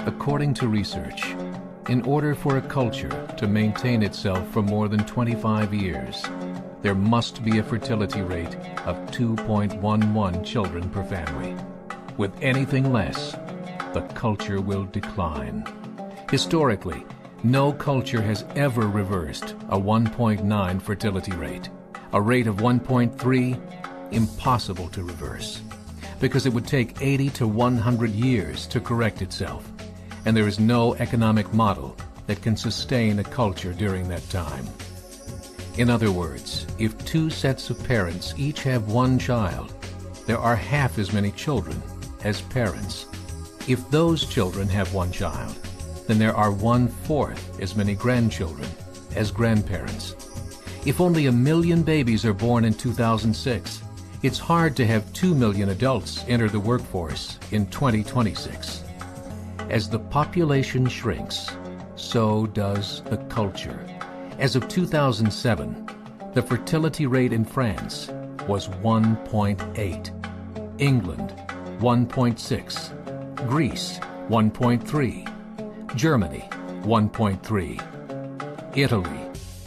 According to research, in order for a culture to maintain itself for more than 25 years, there must be a fertility rate of 2.11 children per family. With anything less, the culture will decline. Historically, no culture has ever reversed a 1.9 fertility rate. A rate of 1.3, impossible to reverse, because it would take 80 to 100 years to correct itself, and there is no economic model that can sustain a culture during that time. In other words, if two sets of parents each have one child, there are half as many children as parents. If those children have one child, then there are 1/4 as many grandchildren as grandparents. If only 1 million babies are born in 2006, it's hard to have 2 million adults enter the workforce in 2026. As the population shrinks, so does the culture. As of 2007, the fertility rate in France was 1.8, England 1.6, Greece 1.3, Germany 1.3, Italy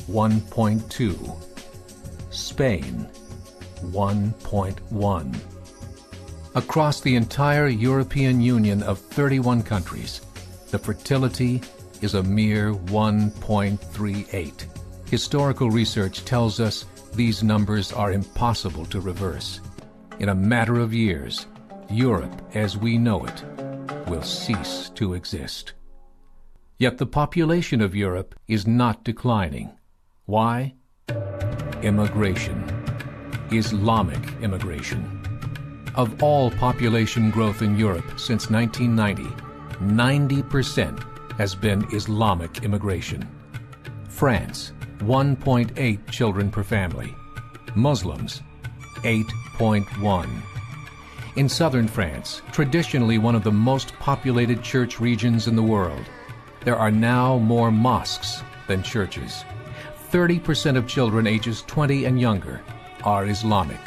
1.2, Spain 1.1. Across the entire European Union of 31 countries, the fertility is a mere 1.38. Historical research tells us these numbers are impossible to reverse. In a matter of years, Europe as we know it will cease to exist. Yet the population of Europe is not declining. Why? Immigration. Islamic immigration. Of all population growth in Europe since 1990, 90% has been Islamic immigration. France, 1.8 children per family. Muslims, 8.1. In southern France, traditionally one of the most populated church regions in the world, there are now more mosques than churches. 30% of children ages 20 and younger are Islamic.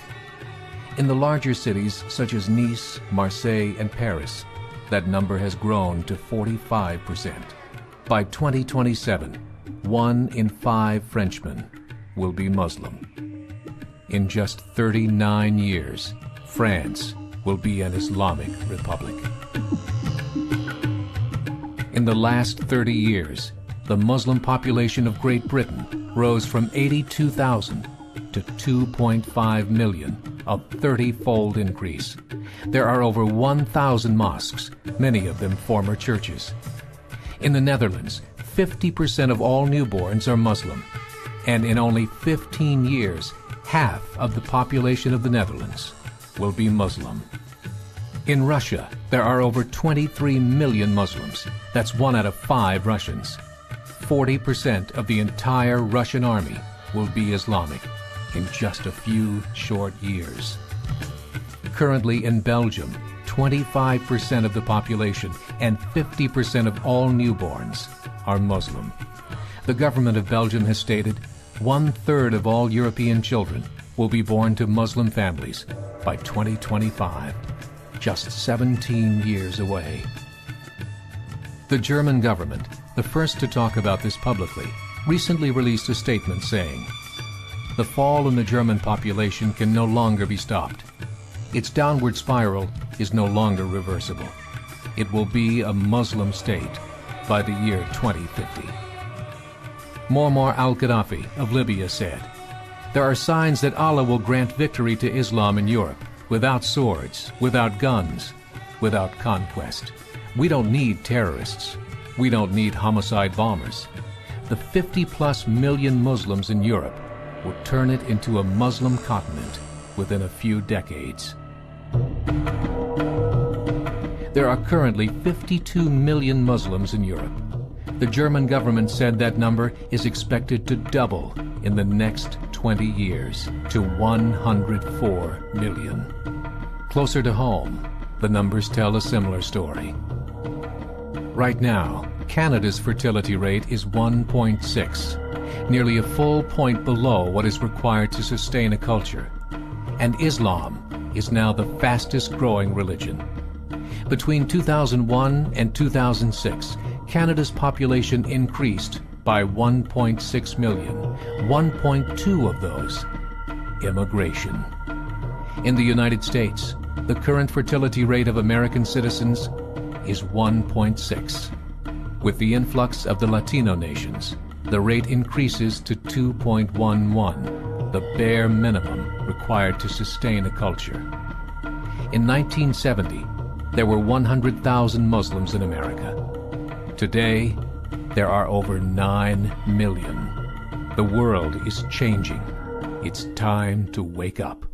In the larger cities such as Nice, Marseille, and Paris, that number has grown to 45%. By 2027, 1 in 5 Frenchmen will be Muslim. In just 39 years, France will be an Islamic republic. In the last 30 years, the Muslim population of Great Britain rose from 82,000 to 2.5 million, a 30-fold increase. There are over 1,000 mosques, many of them former churches. In the Netherlands, 50% of all newborns are Muslim, and in only 15 years, half of the population of the Netherlands will be Muslim. In Russia, there are over 23 million Muslims. That's 1 out of 5 Russians. 40% of the entire Russian army will be Islamic in just a few short years. Currently in Belgium, 25% of the population and 50% of all newborns are Muslim. The government of Belgium has stated 1/3 of all European children will be born to Muslim families by 2025, just 17 years away. The German government, the first to talk about this publicly, recently released a statement saying, "The fall in the German population can no longer be stopped. Its downward spiral is no longer reversible. It will be a Muslim state by the year 2050. Muammar al-Gaddafi of Libya said, "There are signs that Allah will grant victory to Islam in Europe, without swords, without guns, without conquest. We don't need terrorists. We don't need homicide bombers. The 50+ million Muslims in Europe will turn it into a Muslim continent within a few decades." There are currently 52 million Muslims in Europe. The German government said that number is expected to double in the next 20 years to 104 million. Closer to home, the numbers tell a similar story. Right now, Canada's fertility rate is 1.6, nearly a full point below what is required to sustain a culture. And Islam is now the fastest growing religion. Between 2001 and 2006, Canada's population increased by 1.6 million, 1.2 of those immigration. In the United States, the current fertility rate of American citizens is 1.6. With the influx of the Latino nations, the rate increases to 2.11, the bare minimum required to sustain a culture. In 1970, there were 100,000 Muslims in America. Today, there are over 9 million. The world is changing. It's time to wake up.